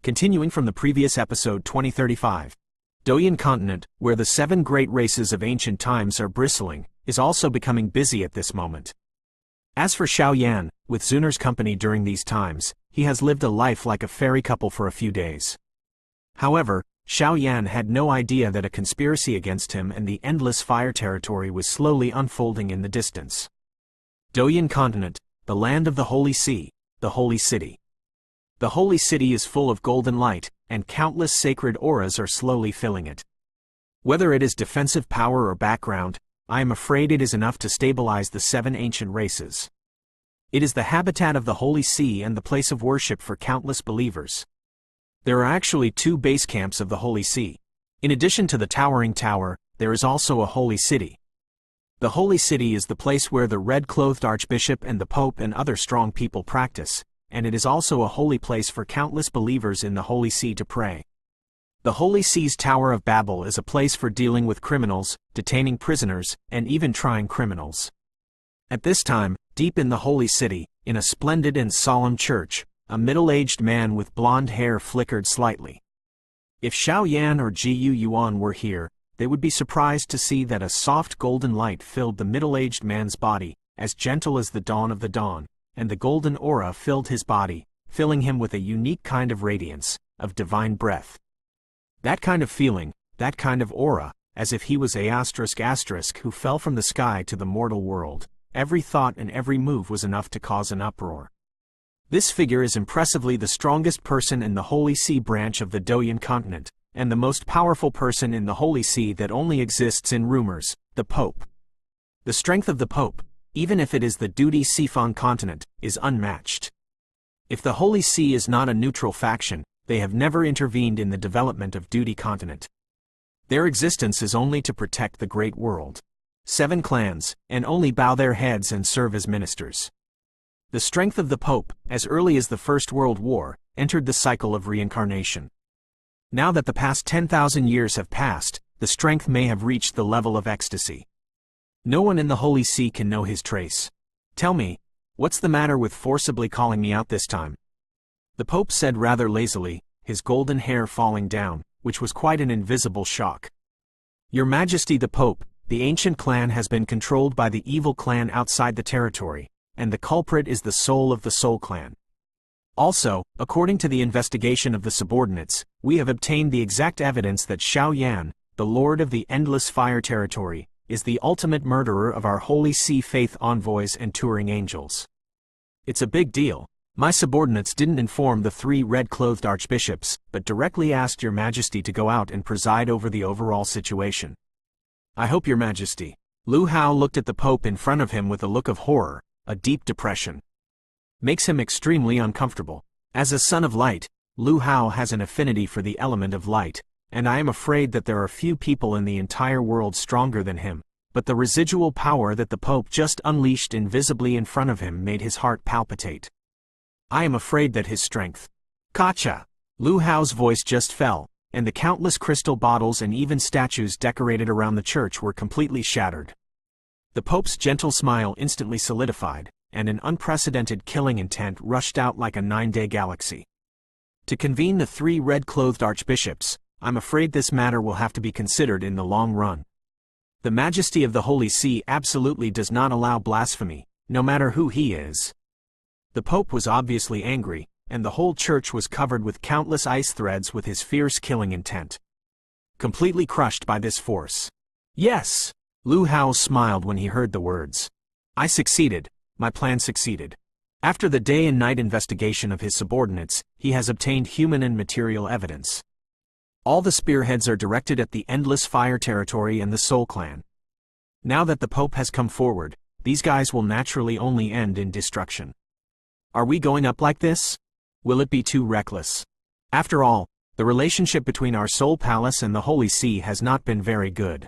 Continuing from the previous episode 2035. Douyin continent, where the 7 great races of ancient times are bristling, is also becoming busy at this moment. As for Xiao Yan, with Zunar's company during these times, he has lived a life like a fairy couple for a few days. However, Xiao Yan had no idea that a conspiracy against him and the endless fire territory was slowly unfolding in the distance. Douyin continent, the land of the Holy Sea, the Holy City. The Holy City is full of golden light, and countless sacred auras are slowly filling it. Whether it is defensive power or background, I am afraid it is enough to stabilize the 7 ancient races. It is the habitat of the Holy Sea and the place of worship for countless believers. There are actually 2 base camps of the Holy Sea. In addition to the towering tower, there is also a holy city. The Holy City is the place where the red-clothed Archbishop and the Pope and other strong people practice, and it is also a holy place for countless believers in the Holy See to pray. The Holy See's Tower of Babel is a place for dealing with criminals, detaining prisoners, and even trying criminals. At this time, deep in the Holy City, in a splendid and solemn church, a middle-aged man with blonde hair flickered slightly. If Xiao Yan or Ji Yuan were here, they would be surprised to see that a soft golden light filled the middle-aged man's body, as gentle as the dawn of the dawn, and the golden aura filled his body, filling him with a unique kind of radiance, of divine breath. That kind of feeling, that kind of aura, as if he was a *** who fell from the sky to the mortal world. Every thought and every move was enough to cause an uproar. This figure is impressively the strongest person in the Holy See branch of the Douyin continent, and the most powerful person in the Holy See that only exists in rumors, the Pope. The strength of the Pope, even if it is the Duty Sifang continent, is unmatched. If the Holy See is not a neutral faction, they have never intervened in the development of Duty continent. Their existence is only to protect the great world. 7 clans, and only bow their heads and serve as ministers. The strength of the Pope, as early as the First World War, entered the cycle of reincarnation. Now that the past 10,000 years have passed, the strength may have reached the level of ecstasy. No one in the Holy See can know his trace. Tell me, what's the matter with forcibly calling me out this time? The Pope said rather lazily, his golden hair falling down, which was quite an invisible shock. Your Majesty the Pope, the ancient clan has been controlled by the evil clan outside the territory, and the culprit is the soul of the Soul clan. Also, according to the investigation of the subordinates, we have obtained the exact evidence that Xiao Yan, the Lord of the Endless Fire Territory, is the ultimate murderer of our Holy See faith envoys and touring angels. It's a big deal. My subordinates didn't inform the 3 red-clothed archbishops, but directly asked Your Majesty to go out and preside over the overall situation. I hope Your Majesty. Lu Hao looked at the Pope in front of him with a look of horror, a deep depression. Makes him extremely uncomfortable. As a son of light, Lu Hao has an affinity for the element of light, and I am afraid that there are few people in the entire world stronger than him, but the residual power that the Pope just unleashed invisibly in front of him made his heart palpitate. I am afraid that his strength. Gotcha! Lu Hao's voice just fell, and the countless crystal bottles and even statues decorated around the church were completely shattered. The Pope's gentle smile instantly solidified, and an unprecedented killing intent rushed out like a 9-day galaxy. To convene the 3 red-clothed archbishops, I'm afraid this matter will have to be considered in the long run. The Majesty of the Holy See absolutely does not allow blasphemy, no matter who he is. The Pope was obviously angry, and the whole church was covered with countless ice threads with his fierce killing intent. Completely crushed by this force. Yes! Lu Hao smiled when he heard the words. I succeeded. My plan succeeded. After the day and night investigation of his subordinates, he has obtained human and material evidence. All the spearheads are directed at the Endless Fire Territory and the Soul Clan. Now that the Pope has come forward, these guys will naturally only end in destruction. Are we going up like this? Will it be too reckless? After all, the relationship between our Soul Palace and the Holy See has not been very good.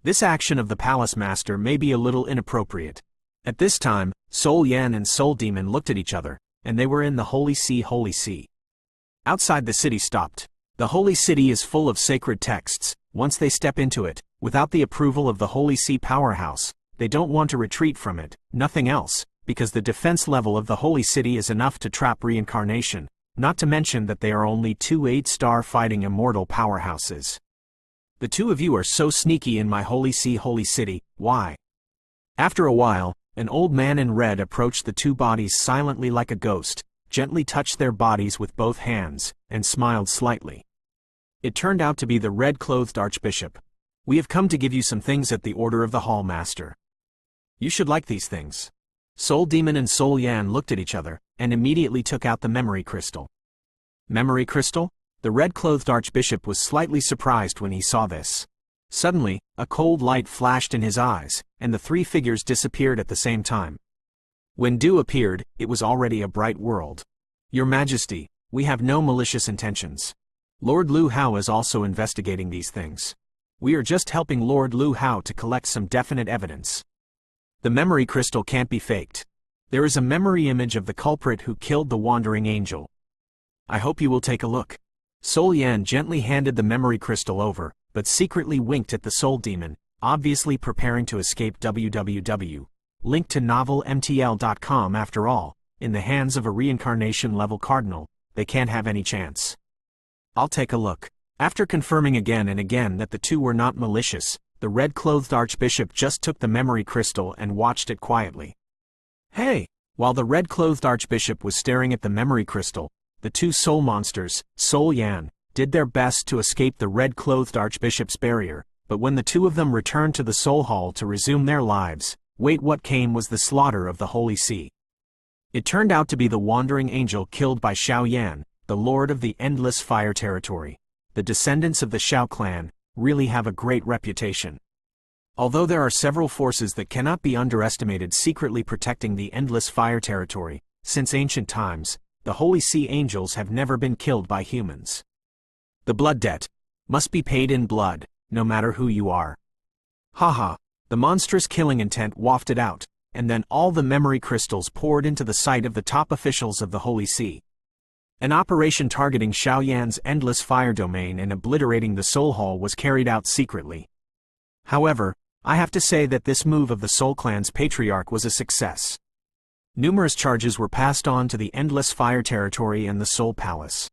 This action of the Palace Master may be a little inappropriate. At this time, Soul Yan and Soul Demon looked at each other, and they were in the Holy See. Outside the city stopped. The Holy City is full of sacred texts. Once they step into it, without the approval of the Holy See powerhouse, they don't want to retreat from it, nothing else, because the defense level of the Holy City is enough to trap reincarnation, not to mention that they are only two 8-star fighting immortal powerhouses. The two of you are so sneaky in my holy city, why? After a while, an old man in red approached the two bodies silently like a ghost, gently touched their bodies with both hands, and smiled slightly. It turned out to be the red-clothed archbishop. We have come to give you some things at the order of the Hall Master. You should like these things. Soul Demon and Soul Yan looked at each other, and immediately took out the memory crystal. Memory crystal? The red-clothed archbishop was slightly surprised when he saw this. Suddenly, a cold light flashed in his eyes, and the three figures disappeared at the same time. When Du appeared, it was already a bright world. Your Majesty, we have no malicious intentions. Lord Lu Hao is also investigating these things. We are just helping Lord Lu Hao to collect some definite evidence. The memory crystal can't be faked. There is a memory image of the culprit who killed the wandering angel. I hope you will take a look. Soul Yan gently handed the memory crystal over, but secretly winked at the soul demon, obviously preparing to escape. Link to novelmtl.com. After all, in the hands of a reincarnation-level cardinal, they can't have any chance. I'll take a look. After confirming again and again that the two were not malicious, the red-clothed archbishop just took the memory crystal and watched it quietly. Hey! While the red-clothed archbishop was staring at the memory crystal, the two soul monsters, Soul Yan, did their best to escape the red-clothed archbishop's barrier, but when the two of them returned to the Soul Hall to resume their lives, what came was the slaughter of the Holy See. It turned out to be the wandering angel killed by Xiao Yan, the lord of the Endless Fire Territory. The descendants of the Xiao clan really have a great reputation. Although there are several forces that cannot be underestimated secretly protecting the Endless Fire Territory, since ancient times, the Holy Sea angels have never been killed by humans. The blood debt must be paid in blood, no matter who you are. Haha, the monstrous killing intent wafted out, and then all the memory crystals poured into the sight of the top officials of the Holy See. An operation targeting Xiao Yan's endless fire domain and obliterating the Soul Hall was carried out secretly. However, I have to say that this move of the Soul Clan's patriarch was a success. Numerous charges were passed on to the Endless Fire Territory and the Soul Palace.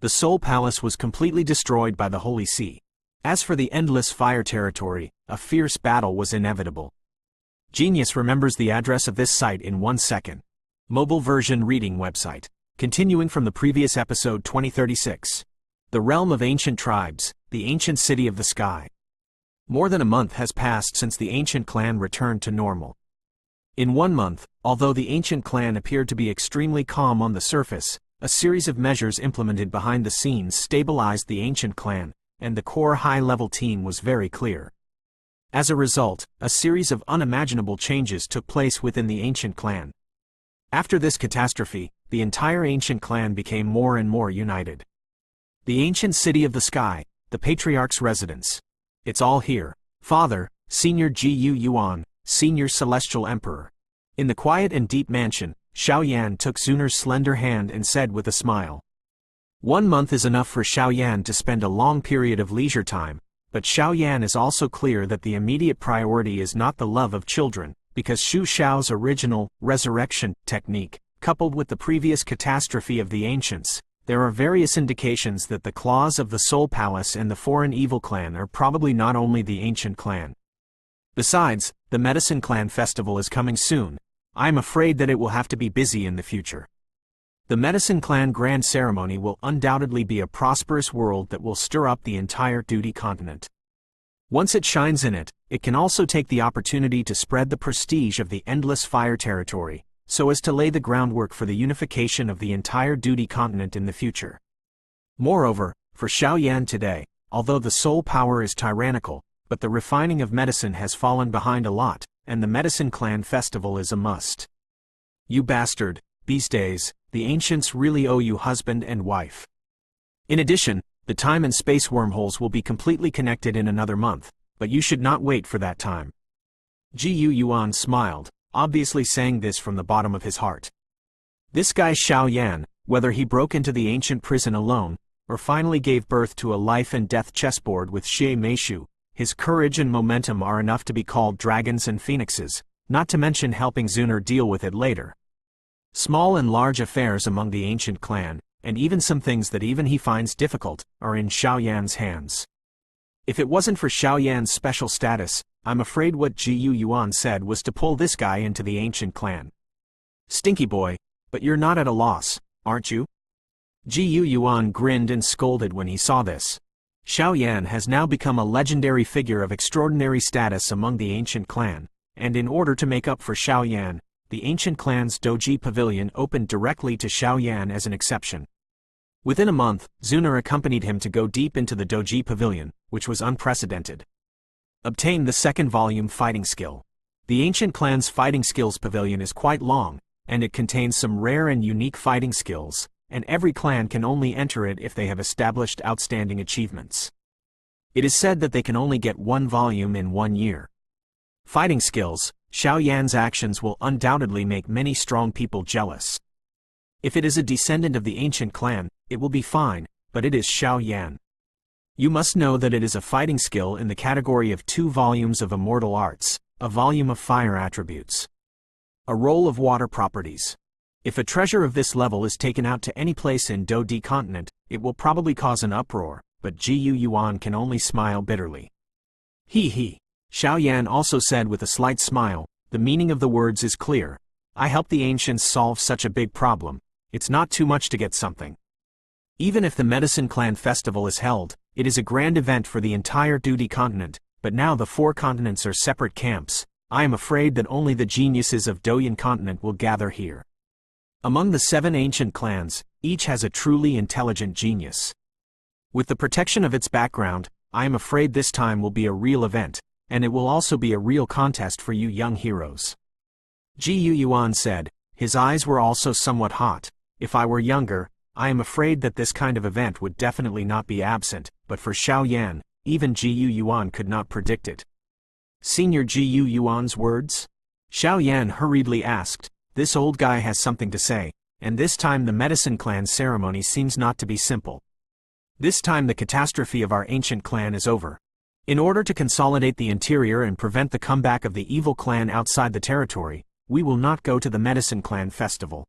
The Soul Palace was completely destroyed by the Holy See. As for the Endless Fire Territory, a fierce battle was inevitable. Genius remembers the address of this site in 1 second. Mobile version reading website. Continuing from the previous episode 2036. The Realm of Ancient Tribes, the Ancient City of the Sky. More than a month has passed since the ancient clan returned to normal. In 1 month, although the ancient clan appeared to be extremely calm on the surface, a series of measures implemented behind the scenes stabilized the ancient clan, and the core high-level team was very clear. As a result, a series of unimaginable changes took place within the ancient clan. After this catastrophe, the entire ancient clan became more and more united. The ancient city of the sky, the patriarch's residence. It's all here. Father, Senior Gu Yuan, Senior Celestial Emperor. In the quiet and deep mansion, Xiao Yan took Zunar's slender hand and said with a smile. 1 month is enough for Xiao Yan to spend a long period of leisure time, but Xiao Yan is also clear that the immediate priority is not the love of children, because Xu Xiao's original resurrection technique, coupled with the previous catastrophe of the ancients, there are various indications that the claws of the Soul Palace and the foreign evil clan are probably not only the ancient clan. Besides, the Medicine Clan festival is coming soon. I'm afraid that it will have to be busy in the future. The Medicine Clan Grand Ceremony will undoubtedly be a prosperous world that will stir up the entire Duty continent. Once it shines in it, it can also take the opportunity to spread the prestige of the Endless Fire Territory, so as to lay the groundwork for the unification of the entire Duty continent in the future. Moreover, for Xiao Yan today, although the soul power is tyrannical, but the refining of medicine has fallen behind a lot, and the Medicine Clan festival is a must. You bastard, these days, the ancients really owe you husband and wife. In addition, the time and space wormholes will be completely connected in another month, but you should not wait for that time. Gu Yuan smiled, obviously saying this from the bottom of his heart. This guy Xiao Yan, whether he broke into the ancient prison alone, or finally gave birth to a life and death chessboard with Xie Meishu, his courage and momentum are enough to be called dragons and phoenixes, not to mention helping Zunar deal with it later. Small and large affairs among the ancient clan, and even some things that even he finds difficult, are in Xiaoyan's hands. If it wasn't for Xiaoyan's special status, I'm afraid what Ji Yuan said was to pull this guy into the ancient clan. Stinky boy, but you're not at a loss, aren't you? Ji Yuan grinned and scolded when he saw this. Xiaoyan has now become a legendary figure of extraordinary status among the ancient clan, and in order to make up for Xiaoyan, the ancient clan's Doji Pavilion opened directly to Xiaoyan as an exception. Within a month, Zuner accompanied him to go deep into the Doji Pavilion, which was unprecedented. Obtain the second volume Fighting Skill. The ancient clan's Fighting Skills Pavilion is quite long, and it contains some rare and unique fighting skills, and every clan can only enter it if they have established outstanding achievements. It is said that they can only get one volume in 1 year. Fighting skills, Xiaoyan's actions will undoubtedly make many strong people jealous. If it is a descendant of the ancient clan, it will be fine, but it is Xiaoyan. You must know that it is a fighting skill in the category of 2 volumes of immortal arts, a volume of fire attributes, a roll of water properties. If a treasure of this level is taken out to any place in Dodi continent, it will probably cause an uproar, but Ji Yuan can only smile bitterly. He. Xiaoyan also said with a slight smile, the meaning of the words is clear. I helped the ancients solve such a big problem. It's not too much to get something. Even if the Medicine Clan Festival is held, it is a grand event for the entire Dodi continent, but now the 4 continents are separate camps. I am afraid that only the geniuses of Doyan continent will gather here. Among the 7 ancient clans, each has a truly intelligent genius. With the protection of its background, I am afraid this time will be a real event, and it will also be a real contest for you young heroes. Ji Yuan said, his eyes were also somewhat hot. If I were younger, I am afraid that this kind of event would definitely not be absent, but for Xiaoyan, even Ji Yuan could not predict it. Senior Ji Yuan's words? Xiaoyan hurriedly asked. This old guy has something to say, and this time the Medicine Clan ceremony seems not to be simple. This time the catastrophe of our ancient clan is over. In order to consolidate the interior and prevent the comeback of the evil clan outside the territory, we will not go to the Medicine Clan festival.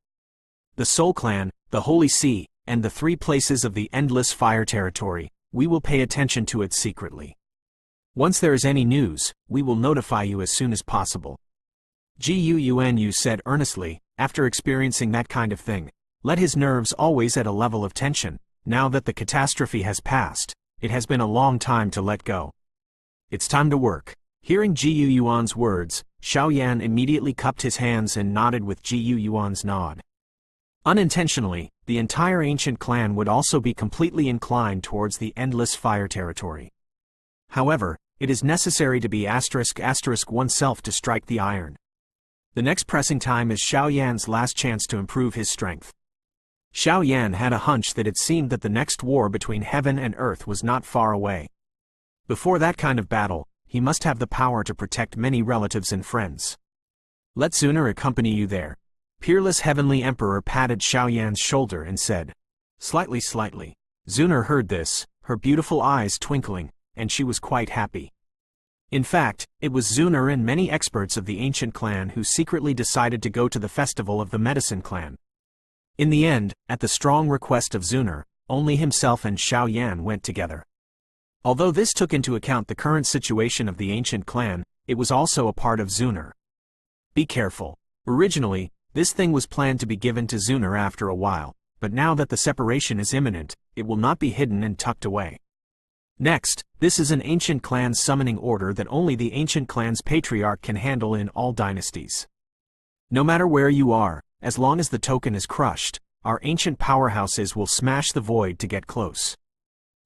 The Soul Clan, the Holy Sea, and the 3 places of the Endless Fire territory, we will pay attention to it secretly. Once there is any news, we will notify you as soon as possible. Ji Yuan said earnestly, after experiencing that kind of thing, let his nerves always at a level of tension. Now that the catastrophe has passed, it has been a long time to let go. It's time to work. Hearing Ji Yuan's words, Xiaoyan immediately cupped his hands and nodded with Ji Yuan's nod. Unintentionally, the entire ancient clan would also be completely inclined towards the Endless Fire territory. However, it is necessary to be ** oneself to strike the iron. The next pressing time is Xiaoyan's last chance to improve his strength. Xiaoyan had a hunch that it seemed that the next war between heaven and earth was not far away. Before that kind of battle, he must have the power to protect many relatives and friends. Let Zuner accompany you there. Peerless Heavenly Emperor patted Xiaoyan's shoulder and said. Slightly. Zuner heard this, her beautiful eyes twinkling, and she was quite happy. In fact, it was Zuner and many experts of the ancient clan who secretly decided to go to the festival of the Medicine Clan. In the end, at the strong request of Zuner, only himself and Xiaoyan went together. Although this took into account the current situation of the ancient clan, it was also a part of Zuner. Be careful. Originally, this thing was planned to be given to Zuner after a while, but now that the separation is imminent, it will not be hidden and tucked away. Next, this is an ancient clan summoning order that only the ancient clan's patriarch can handle in all dynasties. No matter where you are, as long as the token is crushed, our ancient powerhouses will smash the void to get close.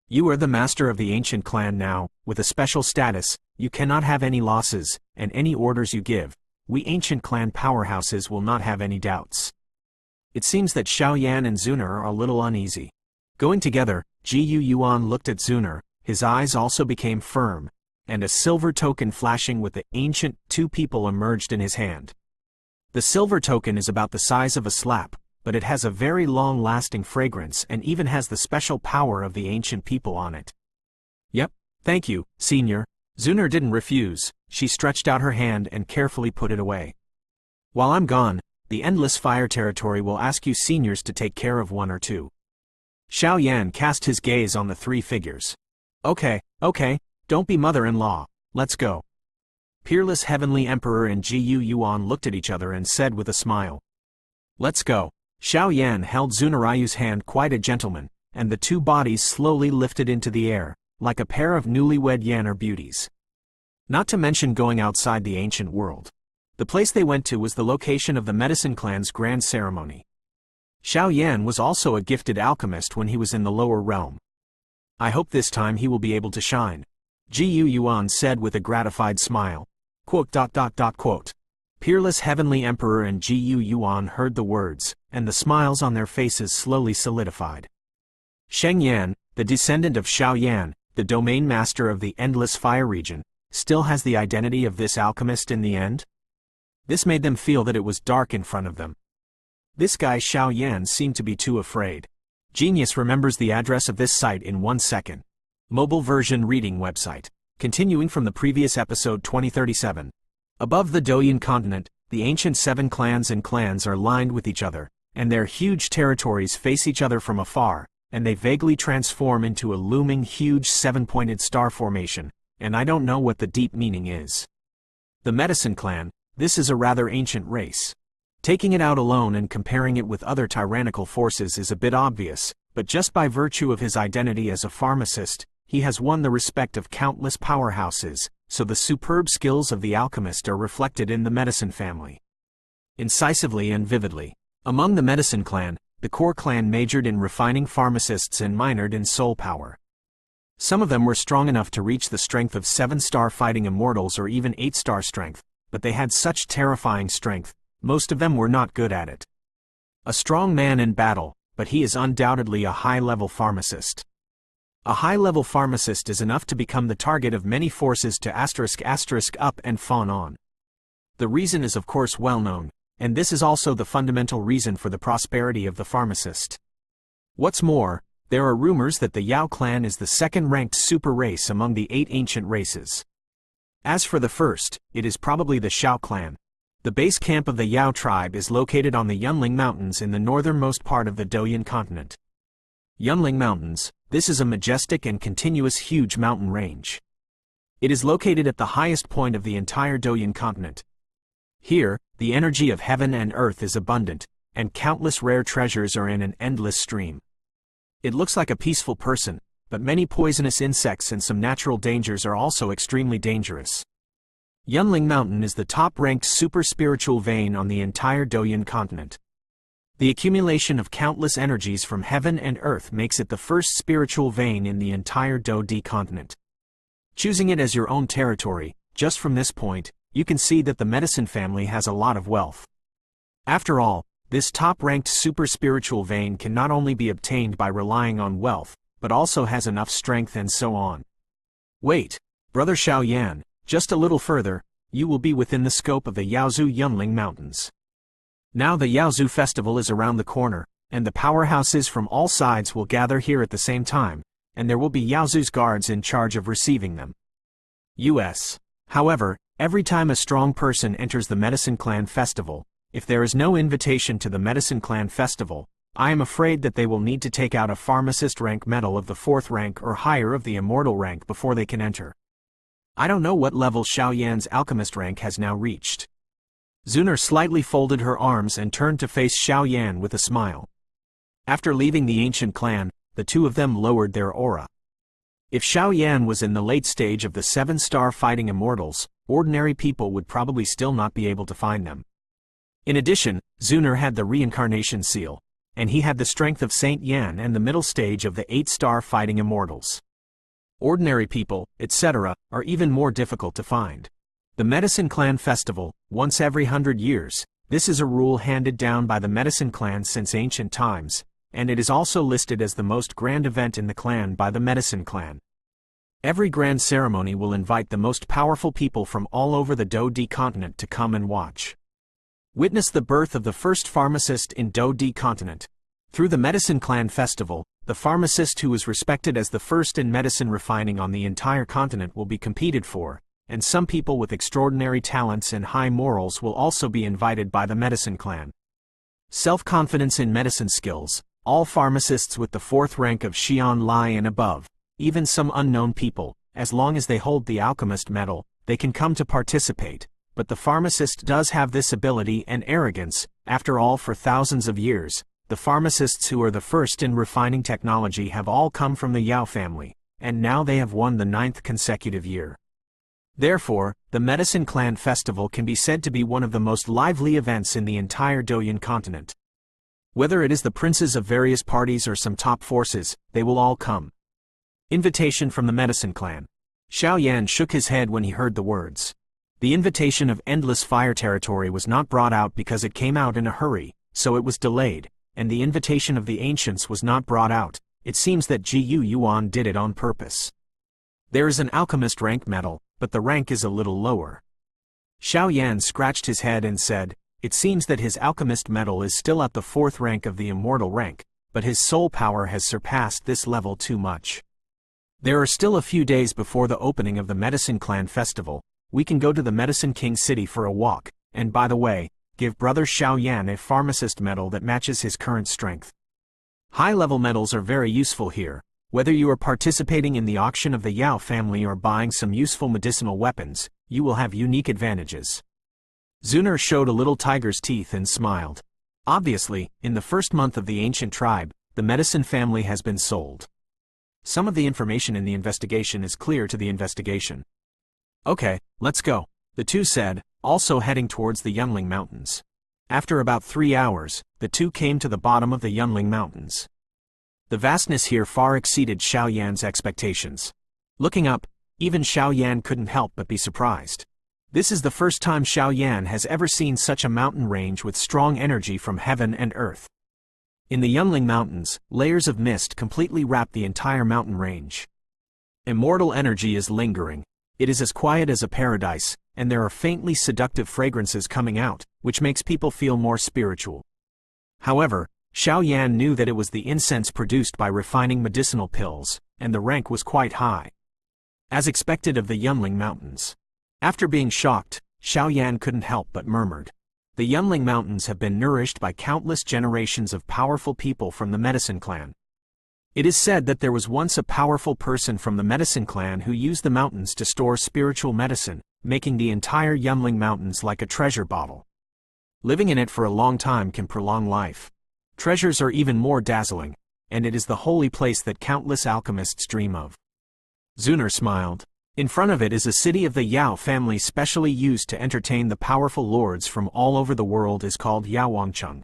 You are the master of the ancient clan now, with a special status, you cannot have any losses, and any orders you give, we ancient clan powerhouses will not have any doubts. It seems that Xiaoyan and Zuner are a little uneasy. Going together, Ji Yuan looked at Zuner, his eyes also became firm, and a silver token flashing with the ancient 2 people emerged in his hand. The silver token is about the size of a slap, but it has a very long-lasting fragrance and even has the special power of the ancient people on it. Yep, thank you, senior. Zuner didn't refuse, she stretched out her hand and carefully put it away. While I'm gone, the Endless Fire territory will ask you seniors to take care of 1 or 2. Xiao Yan cast his gaze on the three figures. Okay, don't be mother-in-law, let's go. Peerless Heavenly Emperor and Ji Yuan looked at each other and said with a smile. Let's go. Xiao Yan held Zunarayu's hand quite a gentleman, and the two bodies slowly lifted into the air, like a pair of newlywed Yanner beauties. Not to mention going outside the ancient world. The place they went to was the location of the Medicine Clan's grand ceremony. Xiao Yan was also a gifted alchemist when he was in the lower realm. I hope this time he will be able to shine, Ji Yuan said with a gratified smile. Peerless Heavenly Emperor and Ji Yuan heard the words, and the smiles on their faces slowly solidified. Sheng Yan, the descendant of Xiao Yan, the domain master of the Endless Fire region, still has the identity of this alchemist in the end? This made them feel that it was dark in front of them. This guy Xiao Yan seemed to be too afraid. Genius remembers the address of this site in 1 second. Mobile version reading website. Continuing from the previous episode 2037. Above the Douyin continent, the ancient 7 clans and clans are lined with each other, and their huge territories face each other from afar, and they vaguely transform into a looming huge 7-pointed star formation, and I don't know what the deep meaning is. The Medicine Clan, this is a rather ancient race. Taking it out alone and comparing it with other tyrannical forces is a bit obvious, but just by virtue of his identity as a pharmacist, he has won the respect of countless powerhouses, so the superb skills of the alchemist are reflected in the medicine family. Incisively and vividly. Among the Medicine Clan, the core clan majored in refining pharmacists and minored in soul power. Some of them were strong enough to reach the strength of 7-star fighting immortals or even 8-star strength, but they had such terrifying strength, most of them were not good at it. A strong man in battle, but he is undoubtedly a high-level pharmacist. A high-level pharmacist is enough to become the target of many forces to *** up and fawn on. The reason is of course well known, and this is also the fundamental reason for the prosperity of the pharmacist. What's more, there are rumors that the Yao clan is the second-ranked super race among the 8 ancient races. As for the first, it is probably the Xiao clan. The base camp of the Yao tribe is located on the Yunling Mountains in the northernmost part of the Douyin continent. Yunling Mountains, this is a majestic and continuous huge mountain range. It is located at the highest point of the entire Douyin continent. Here, the energy of heaven and earth is abundant, and countless rare treasures are in an endless stream. It looks like a peaceful person, but many poisonous insects and some natural dangers are also extremely dangerous. Yunling Mountain is the top-ranked super-spiritual vein on the entire Douyin continent. The accumulation of countless energies from heaven and earth makes it the first spiritual vein in the entire Douyi continent. Choosing it as your own territory, just from this point, you can see that the medicine family has a lot of wealth. After all, this top-ranked super-spiritual vein can not only be obtained by relying on wealth, but also has enough strength and so on. Wait, Brother Xiao Yan, just a little further, you will be within the scope of the Yaozu Yunling Mountains. Now the Yaozu festival is around the corner, and the powerhouses from all sides will gather here at the same time, and there will be Yaozu's guards in charge of receiving them. U.S. However, every time a strong person enters the Medicine Clan festival, if there is no invitation to the Medicine Clan festival, I am afraid that they will need to take out a pharmacist rank medal of the 4th rank or higher of the immortal rank before they can enter. I don't know what level Xiao Yan's alchemist rank has now reached. Zunar slightly folded her arms and turned to face Xiao Yan with a smile. After leaving the ancient clan, the two of them lowered their aura. If Xiao Yan was in the late stage of the 7-star fighting immortals, ordinary people would probably still not be able to find them. In addition, Zunar had the reincarnation seal, and he had the strength of Saint Yan and the middle stage of the 8-star fighting immortals. Ordinary people, etc., are even more difficult to find. The Medicine Clan Festival, once every 100 years, this is a rule handed down by the Medicine Clan since ancient times, and it is also listed as the most grand event in the clan by the Medicine Clan. Every grand ceremony will invite the most powerful people from all over the Douyi continent to come and watch. Witness the birth of the first pharmacist in Douyi continent. Through the Medicine Clan Festival, the pharmacist who is respected as the first in medicine refining on the entire continent will be competed for, and some people with extraordinary talents and high morals will also be invited by the Medicine Clan. Self-confidence in medicine skills, all pharmacists with the 4th rank of Xian Lai and above, even some unknown people, as long as they hold the alchemist medal, they can come to participate. But the pharmacist does have this ability and arrogance. After all, for thousands of years, the pharmacists who are the first in refining technology have all come from the Yao family, and now they have won the 9th consecutive year. Therefore, the Medicine Clan Festival can be said to be one of the most lively events in the entire Douyin continent. Whether it is the princes of various parties or some top forces, they will all come. Invitation from the Medicine Clan. Xiao Yan shook his head when he heard the words. The invitation of Endless Fire Territory was not brought out because it came out in a hurry, so it was delayed, and the invitation of the Ancients was not brought out. It seems that Ji Yuan did it on purpose. There is an alchemist rank medal, but the rank is a little lower. Xiao Yan scratched his head and said, it seems that his alchemist medal is still at the 4th rank of the immortal rank, but his soul power has surpassed this level too much. There are still a few days before the opening of the Medicine Clan Festival. We can go to the Medicine King City for a walk, and by the way, give Brother Xiao Yan a pharmacist medal that matches his current strength. High-level medals are very useful here, whether you are participating in the auction of the Yao family or buying some useful medicinal weapons, you will have unique advantages. Zuner showed a little tiger's teeth and smiled. Obviously, in the first month of the ancient tribe, the medicine family has been sold. Some of the information in the investigation is clear to the investigation. Okay, let's go, the two said, also heading towards the Yunling Mountains. After about 3 hours, the two came to the bottom of the Yunling Mountains. The vastness here far exceeded Xiao Yan's expectations. Looking up, even Xiao Yan couldn't help but be surprised. This is the first time Xiao Yan has ever seen such a mountain range with strong energy from heaven and earth. In the Yunling Mountains, layers of mist completely wrap the entire mountain range. Immortal energy is lingering. It is as quiet as a paradise, and there are faintly seductive fragrances coming out, which makes people feel more spiritual. However, Xiao Yan knew that it was the incense produced by refining medicinal pills, and the rank was quite high. As expected of the Yunling Mountains. After being shocked, Xiao Yan couldn't help but murmured. The Yunling Mountains have been nourished by countless generations of powerful people from the Medicine Clan. It is said that there was once a powerful person from the Medicine Clan who used the mountains to store spiritual medicine, making the entire Yunling Mountains like a treasure bottle. Living in it for a long time can prolong life. Treasures are even more dazzling, and it is the holy place that countless alchemists dream of. Zuner smiled. In front of it is a city of the Yao family specially used to entertain the powerful lords from all over the world is called Yaoangcheng.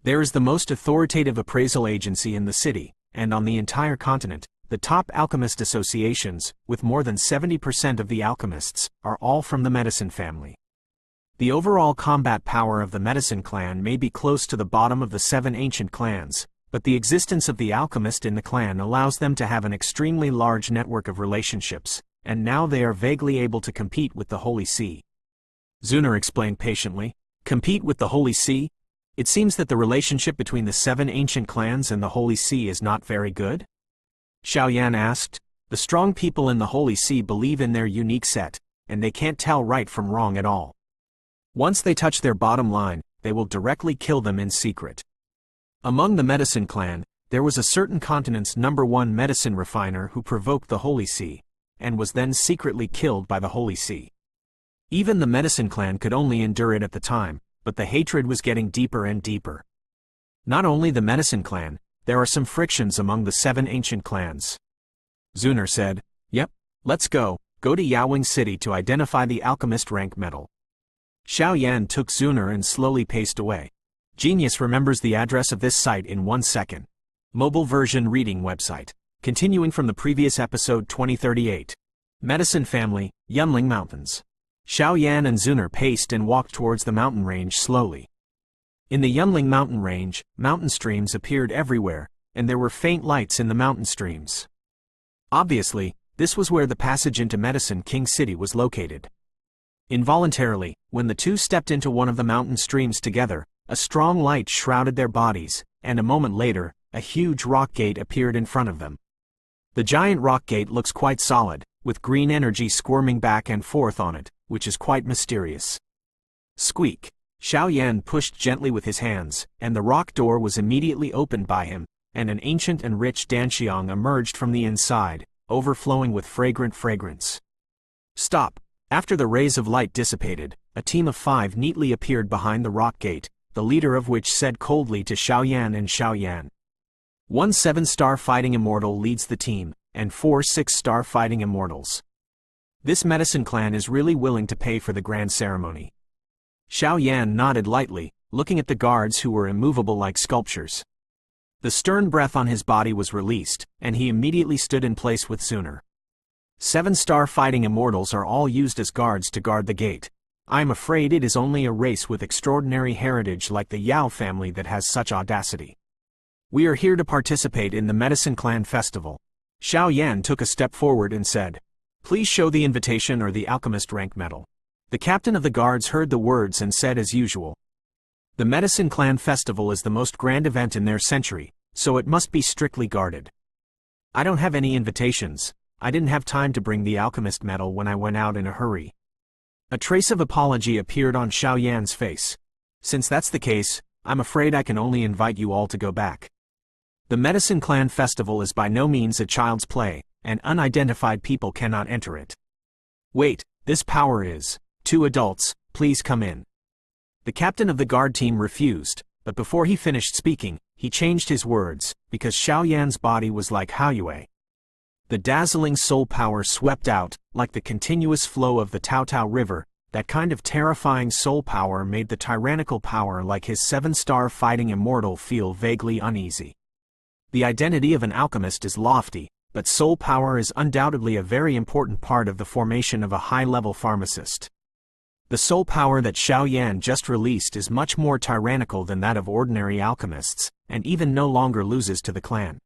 There is the most authoritative appraisal agency in the city, and on the entire continent, the top alchemist associations, with more than 70% of the alchemists, are all from the medicine family. The overall combat power of the Medicine Clan may be close to the bottom of the 7 ancient clans, but the existence of the alchemist in the clan allows them to have an extremely large network of relationships, and now they are vaguely able to compete with the Holy See. Zuner explained patiently. Compete with the Holy See? It seems that the relationship between the 7 ancient clans and the Holy See is not very good? Xiao Yan asked. The strong people in the Holy See believe in their unique set, and they can't tell right from wrong at all. Once they touch their bottom line, they will directly kill them in secret. Among the Medicine Clan, there was a certain continent's #1 medicine refiner who provoked the Holy See, and was then secretly killed by the Holy See. Even the Medicine Clan could only endure it at the time, but the hatred was getting deeper and deeper. Not only the Medicine Clan, there are some frictions among the 7 ancient clans. Zuner said, Yep, let's go to Yaoling City to identify the alchemist rank medal. Xiao Yan took Zuner and slowly paced away. Genius remembers the address of this site in 1 second. Mobile version reading website. Continuing from the previous episode 2038. Medicine Family, Yunling Mountains. Xiao Yan and Zuner paced and walked towards the mountain range slowly. In the Yunling mountain range, mountain streams appeared everywhere, and there were faint lights in the mountain streams. Obviously, this was where the passage into Medicine King City was located. Involuntarily, when the two stepped into one of the mountain streams together, a strong light shrouded their bodies, and a moment later, a huge rock gate appeared in front of them. The giant rock gate looks quite solid, with green energy squirming back and forth on it, which is quite mysterious. Squeak! Xiao Yan pushed gently with his hands, and the rock door was immediately opened by him, and an ancient and rich danxiang emerged from the inside, overflowing with fragrant fragrance. Stop! After the rays of light dissipated, a team of 5 neatly appeared behind the rock gate, the leader of which said coldly to Xiao Yan and Xiao Yan. 1 7-star fighting immortal leads the team, and 4 6-star fighting immortals. This medicine clan is really willing to pay for the grand ceremony. Xiao Yan nodded lightly, looking at the guards who were immovable like sculptures. The stern breath on his body was released, and he immediately stood in place with Zuner. 7-star fighting immortals are all used as guards to guard the gate. I am afraid it is only a race with extraordinary heritage like the Yao family that has such audacity. We are here to participate in the Medicine Clan Festival. Xiao Yan took a step forward and said, "Please show the invitation or the alchemist rank medal." The captain of the guards heard the words and said as usual, "The Medicine Clan Festival is the most grand event in their century, so it must be strictly guarded. I don't have any invitations. I didn't have time to bring the alchemist medal when I went out in a hurry." A trace of apology appeared on Xiao Yan's face. "Since that's the case, I'm afraid I can only invite you all to go back. The Medicine Clan Festival is by no means a child's play, and unidentified people cannot enter it. Wait, this power is, 2 adults, please come in." The captain of the guard team refused, but before he finished speaking, he changed his words, because Xiao Yan's body was like Haoyue. The dazzling soul power swept out, like the continuous flow of the Taotao River. That kind of terrifying soul power made the tyrannical power like his 7-star fighting immortal feel vaguely uneasy. The identity of an alchemist is lofty, but soul power is undoubtedly a very important part of the formation of a high-level pharmacist. The soul power that Xiao Yan just released is much more tyrannical than that of ordinary alchemists, and even no longer loses to the clan.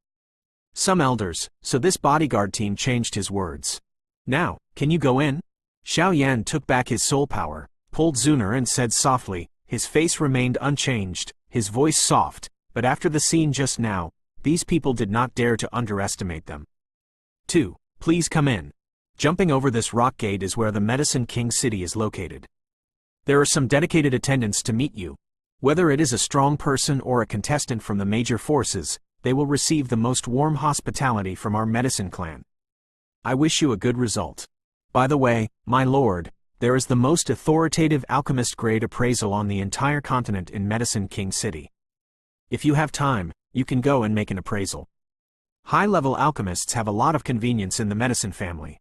Some elders, so this bodyguard team changed his words. "Now, can you go in?" Xiao Yan took back his soul power, pulled Zuner and said softly. His face remained unchanged, his voice soft, but after the scene just now, these people did not dare to underestimate them. 2. Please come in. Jumping over this rock gate is where the Medicine King City is located. There are some dedicated attendants to meet you. Whether it is a strong person or a contestant from the major forces, they will receive the most warm hospitality from our medicine clan. I wish you a good result. By the way, my lord, there is the most authoritative alchemist-grade appraisal on the entire continent in Medicine King City. If you have time, you can go and make an appraisal. High-level alchemists have a lot of convenience in the medicine family."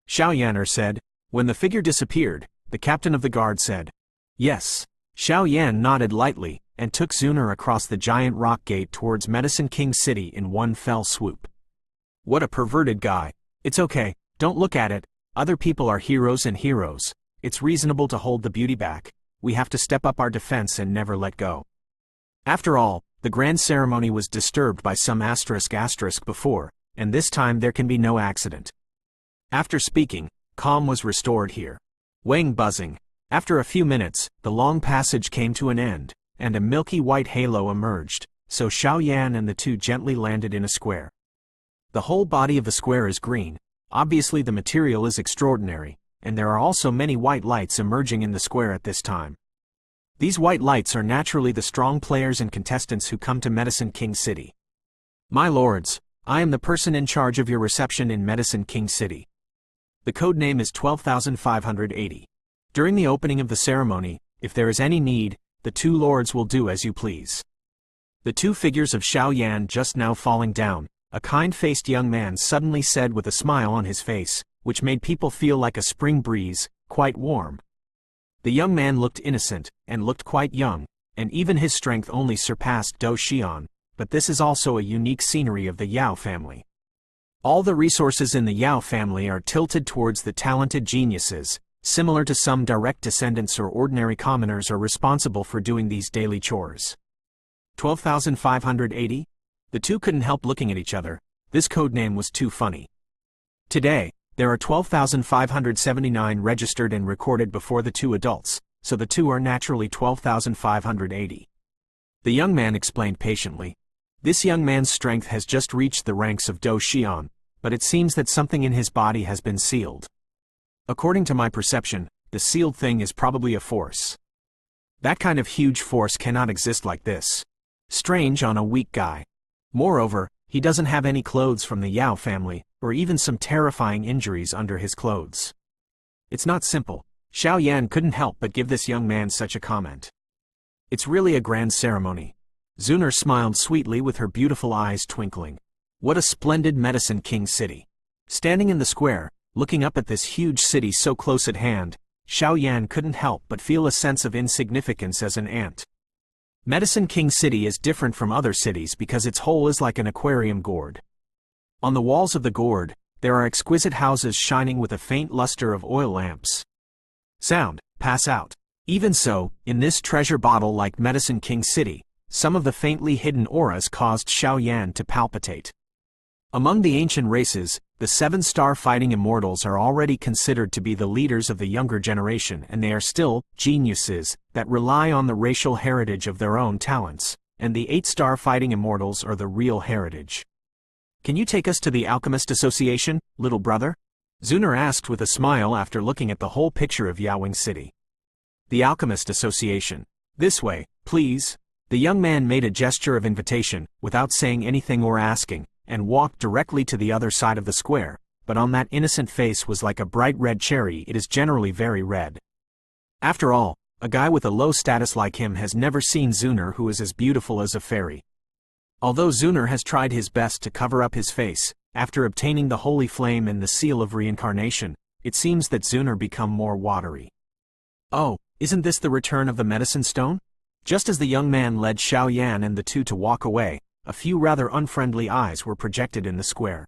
Xiao Yan said. When the figure disappeared, the captain of the guard said, "Yes." Xiao Yan nodded lightly, and took Zuner across the giant rock gate towards Medicine King City in one fell swoop. What a perverted guy. It's okay, don't look at it. Other people are heroes and heroes. It's reasonable to hold the beauty back. We have to step up our defense and never let go. After all, the grand ceremony was disturbed by some asterisk before, and this time there can be no accident. After speaking, calm was restored here. Wang buzzing. After a few minutes, the long passage came to an end, and a milky white halo emerged, so Xiao Yan and the 2 gently landed in a square. The whole body of the square is green. Obviously the material is extraordinary, and there are also many white lights emerging in the square at this time. These white lights are naturally the strong players and contestants who come to Medicine King City. My lords, I am the person in charge of your reception in Medicine King City. The code name is 12,580. During the opening of the ceremony, if there is any need, the 2 lords will do as you please. The 2 figures of Xiao Yan just now falling down, a kind-faced young man suddenly said with a smile on his face, which made people feel like a spring breeze, quite warm. The young man looked innocent, and looked quite young, and even his strength only surpassed Do Xian, but this is also a unique scenery of the Yao family. All the resources in the Yao family are tilted towards the talented geniuses, similar to some direct descendants or ordinary commoners are responsible for doing these daily chores. 12,580? The 2 couldn't help looking at each other. This codename was too funny. Today, there are 12,579 registered and recorded before the 2 adults, so the 2 are naturally 12,580. The young man explained patiently. This young man's strength has just reached the ranks of Do Xian, but it seems that something in his body has been sealed. According to my perception, the sealed thing is probably a force. That kind of huge force cannot exist like this. Strange on a weak guy. Moreover, he doesn't have any clothes from the Yao family, or even some terrifying injuries under his clothes. It's not simple. Xiao Yan couldn't help but give this young man such a comment. It's really a grand ceremony. Zuner smiled sweetly with her beautiful eyes twinkling. What a splendid Medicine King city. Standing in the square, looking up at this huge city so close at hand, Xiao Yan couldn't help but feel a sense of insignificance as an ant. Medicine King City is different from other cities because its whole is like an aquarium gourd. On the walls of the gourd, there are exquisite houses shining with a faint luster of oil lamps. Sound, pass out. Even so, in this treasure bottle like Medicine King City, some of the faintly hidden auras caused Xiao Yan to palpitate. Among the ancient races, the 7-star fighting immortals are already considered to be the leaders of the younger generation, and they are still geniuses that rely on the racial heritage of their own talents, and the 8-star fighting immortals are the real heritage. Can you take us to the Alchemist Association, little brother? Zuner asked with a smile after looking at the whole picture of Yaoling City. The Alchemist Association. This way, please. The young man made a gesture of invitation, without saying anything or asking, and walked directly to the other side of the square, but on that innocent face was like a bright red cherry. It is generally very red. After all, a guy with a low status like him has never seen Zuner who is as beautiful as a fairy. Although Zuner has tried his best to cover up his face, after obtaining the holy flame and the seal of reincarnation, it seems that Zuner become more watery. Oh, isn't this the return of the medicine stone? Just as the young man led Xiao Yan and the two to walk away, a few rather unfriendly eyes were projected in the square.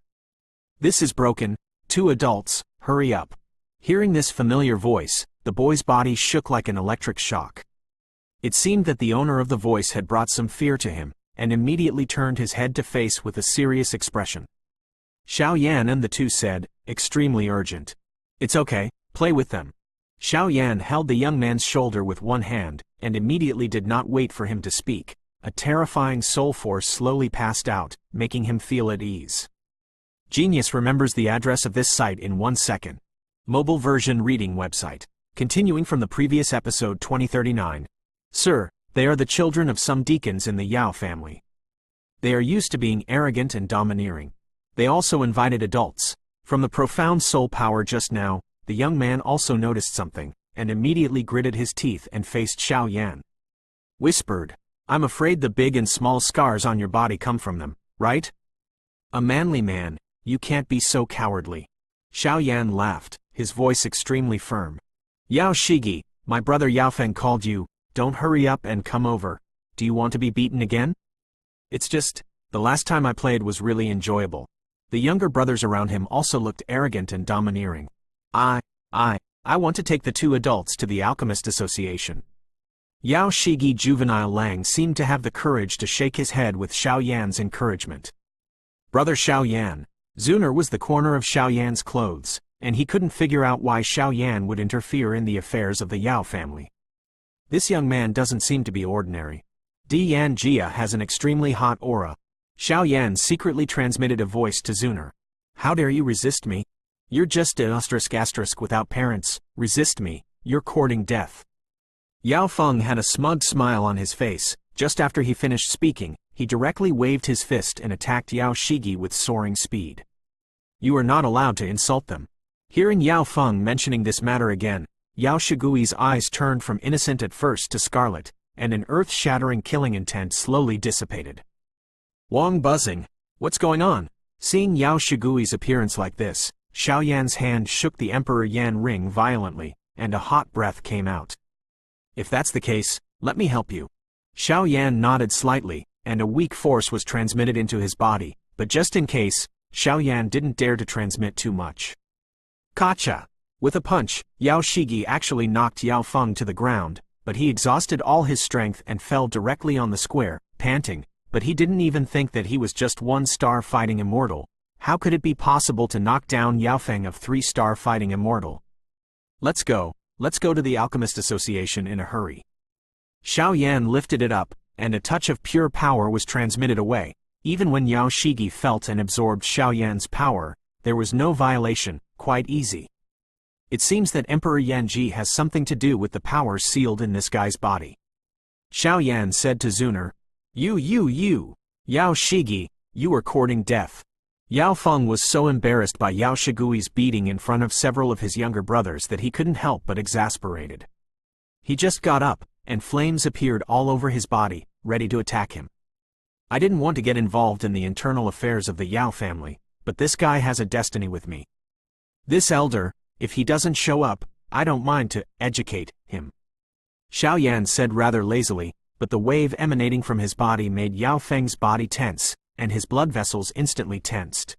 This is broken. 2 adults, hurry up. Hearing this familiar voice, the boy's body shook like an electric shock. It seemed that the owner of the voice had brought some fear to him, and immediately turned his head to face with a serious expression. Xiao Yan and the two said, extremely urgent. It's okay, play with them. Xiao Yan held the young man's shoulder with one hand, and immediately did not wait for him to speak. A terrifying soul force slowly passed out, making him feel at ease. Genius remembers the address of this site in 1 second. Mobile version reading website. Continuing from the previous episode 2039. Sir, they are the children of some deacons in the Yao family. They are used to being arrogant and domineering. They also invited adults. From the profound soul power just now, the young man also noticed something, and immediately gritted his teeth and faced Xiao Yan. Whispered, I'm afraid the big and small scars on your body come from them, right? A manly man, you can't be so cowardly. Xiao Yan laughed, his voice extremely firm. Yao Shigi, my brother Yaofeng called you, don't hurry up and come over. Do you want to be beaten again? It's just, the last time I played was really enjoyable. The younger brothers around him also looked arrogant and domineering. I want to take the 2 adults to the Alchemist Association. Yao Shigi Juvenile Lang seemed to have the courage to shake his head with Xiao Yan's encouragement. Brother Xiao Yan. Zuner was the corner of Xiao Yan's clothes, and he couldn't figure out why Xiao Yan would interfere in the affairs of the Yao family. This young man doesn't seem to be ordinary. Yan Jia has an extremely hot aura. Xiao Yan secretly transmitted a voice to Zuner. How dare you resist me? You're just an asterisk without parents. Resist me, you're courting death. Yao Feng had a smug smile on his face. Just after he finished speaking, he directly waved his fist and attacked Yao Shigi with soaring speed. You are not allowed to insult them. Hearing Yao Feng mentioning this matter again, Yao Shigui's eyes turned from innocent at first to scarlet, and an earth-shattering killing intent slowly dissipated. Wang buzzing. What's going on? Seeing Yao Shigui's appearance like this, Xiao Yan's hand shook the Emperor Yan ring violently, and a hot breath came out. If that's the case, let me help you. Xiao Yan nodded slightly, and a weak force was transmitted into his body, but just in case, Xiao Yan didn't dare to transmit too much. Kacha! With a punch, Yao Shigi actually knocked Yao Feng to the ground, but he exhausted all his strength and fell directly on the square, panting, but he didn't even think that he was just 1-star fighting immortal. How could it be possible to knock down Yaofeng of 3-star fighting immortal? Let's go to the Alchemist Association in a hurry. Xiao Yan lifted it up, and a touch of pure power was transmitted away. Even when Yao Shigi felt and absorbed Xiao Yan's power, there was no violation, quite easy. It seems that Emperor Yanji has something to do with the powers sealed in this guy's body. Xiao Yan said to Zuner. You, Yao Shigi, you were courting death. Yao Feng was so embarrassed by Yao Shigui's beating in front of several of his younger brothers that he couldn't help but exasperated. He just got up, and flames appeared all over his body, ready to attack him. I didn't want to get involved in the internal affairs of the Yao family, but this guy has a destiny with me. This elder, if he doesn't show up, I don't mind to educate him. Xiao Yan said rather lazily, but the wave emanating from his body made Yao Feng's body tense, and his blood vessels instantly tensed.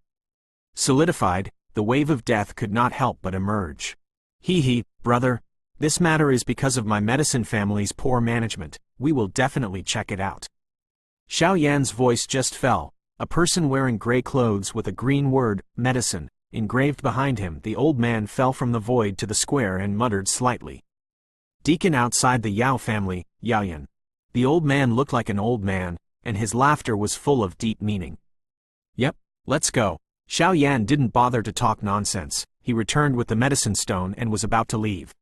Solidified, the wave of death could not help but emerge. He, brother, this matter is because of my medicine family's poor management. We will definitely check it out. Xiao Yan's voice just fell. A person wearing gray clothes with a green word, medicine, engraved behind him. The old man fell from the void to the square and muttered slightly. Deacon outside the Yao family, Yaoyan. The old man looked like an old man, and his laughter was full of deep meaning. Yep, let's go. Xiao Yan didn't bother to talk nonsense. He returned with the medicine stone and was about to leave.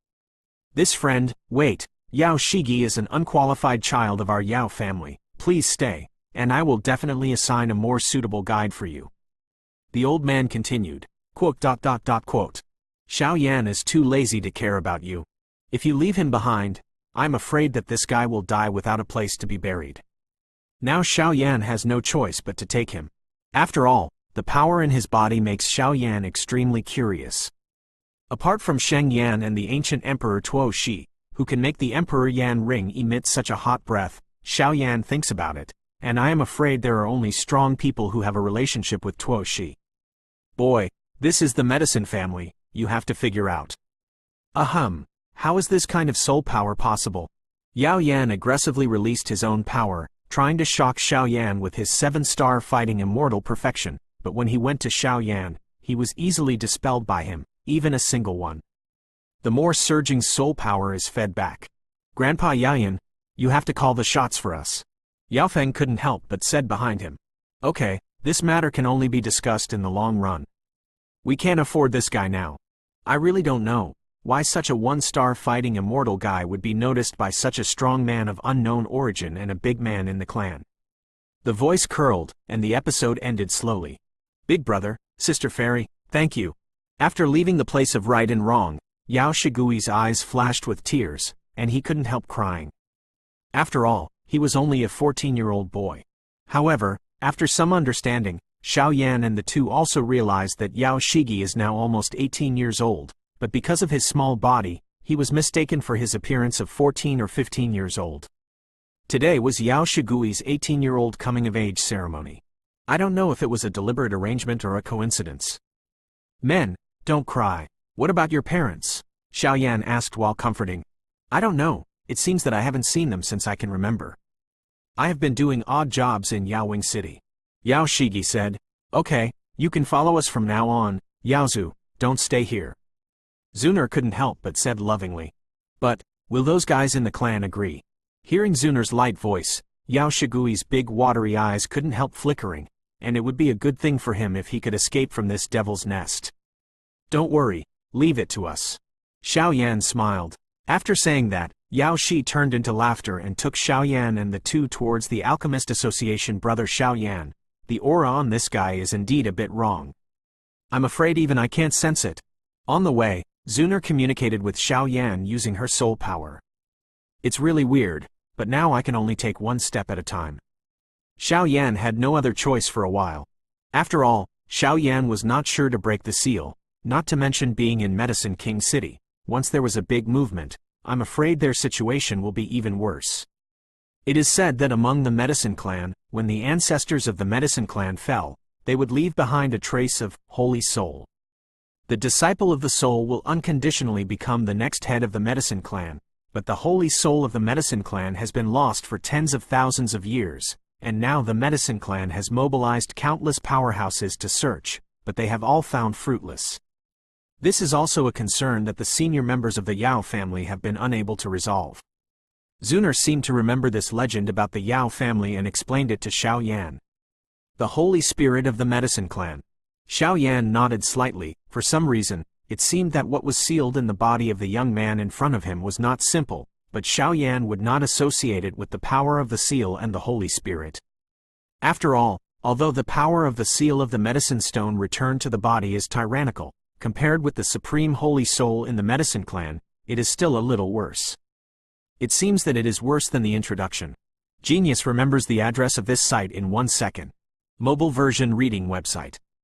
This friend, wait, Yao Shigi is an unqualified child of our Yao family. Please stay, and I will definitely assign a more suitable guide for you. The old man continued, quote. Xiao Yan is too lazy to care about you. If you leave him behind, I'm afraid that this guy will die without a place to be buried. Now Xiao Yan has no choice but to take him. After all, the power in his body makes Xiao Yan extremely curious. Apart from Sheng Yan and the ancient Emperor Tuo Shi, who can make the Emperor Yan ring emit such a hot breath, Xiao Yan thinks about it, and I am afraid there are only strong people who have a relationship with Tuo Shi. Boy, this is the medicine family, you have to figure out. How is this kind of soul power possible? Yao Yan aggressively released his own power, trying to shock Xiao Yan with his 7-star fighting immortal perfection, but when he went to Xiao Yan, he was easily dispelled by him, even a single one. The more surging soul power is fed back. Grandpa Yaoyan, you have to call the shots for us. Yao Feng couldn't help but said behind him. Okay, this matter can only be discussed in the long run. We can't afford this guy now. I really don't know why such a 1-star fighting immortal guy would be noticed by such a strong man of unknown origin and a big man in the clan. The voice curled, and the episode ended slowly. Big brother, sister fairy, thank you. After leaving the place of right and wrong, Yao Shigui's eyes flashed with tears, and he couldn't help crying. After all, he was only a 14-year-old boy. However, after some understanding, Xiao Yan and the two also realized that Yao Shigi is now almost 18 years old, but because of his small body, he was mistaken for his appearance of 14 or 15 years old. Today was Yao Shigui's 18-year-old coming-of-age ceremony. I don't know if it was a deliberate arrangement or a coincidence. Men, don't cry. What about your parents? Xiao Yan asked while comforting. I don't know, it seems that I haven't seen them since I can remember. I have been doing odd jobs in Yaoling City. Yao Shigi said, okay, you can follow us from now on, Yaozu, don't stay here. Zuner couldn't help but said lovingly. But, will those guys in the clan agree? Hearing Zuner's light voice, Yao Shigui's big watery eyes couldn't help flickering, and it would be a good thing for him if he could escape from this devil's nest. Don't worry, leave it to us. Xiao Yan smiled. After saying that, Yao Shi turned into laughter and took Xiao Yan and the two towards the Alchemist Association. Brother Xiao Yan, the aura on this guy is indeed a bit wrong. I'm afraid even I can't sense it. On the way, Zuner communicated with Xiao Yan using her soul power. It's really weird, but now I can only take one step at a time. Xiao Yan had no other choice for a while. After all, Xiao Yan was not sure to break the seal, not to mention being in Medicine King City. Once there was a big movement, I'm afraid their situation will be even worse. It is said that among the Medicine Clan, when the ancestors of the Medicine Clan fell, they would leave behind a trace of Holy Soul. The disciple of the soul will unconditionally become the next head of the Medicine Clan, but the Holy Soul of the Medicine Clan has been lost for tens of thousands of years, and now the Medicine Clan has mobilized countless powerhouses to search, but they have all found fruitless. This is also a concern that the senior members of the Yao family have been unable to resolve. Zuner seemed to remember this legend about the Yao family and explained it to Xiao Yan. The Holy Spirit of the Medicine Clan. Xiao Yan nodded slightly. For some reason, it seemed that what was sealed in the body of the young man in front of him was not simple, but Xiaoyan would not associate it with the power of the seal and the Holy Spirit. After all, although the power of the seal of the medicine stone returned to the body is tyrannical, compared with the supreme holy soul in the medicine clan, it is still a little worse. It seems that it is worse than the introduction. Genius remembers the address of this site in 1 second. Mobile version reading website.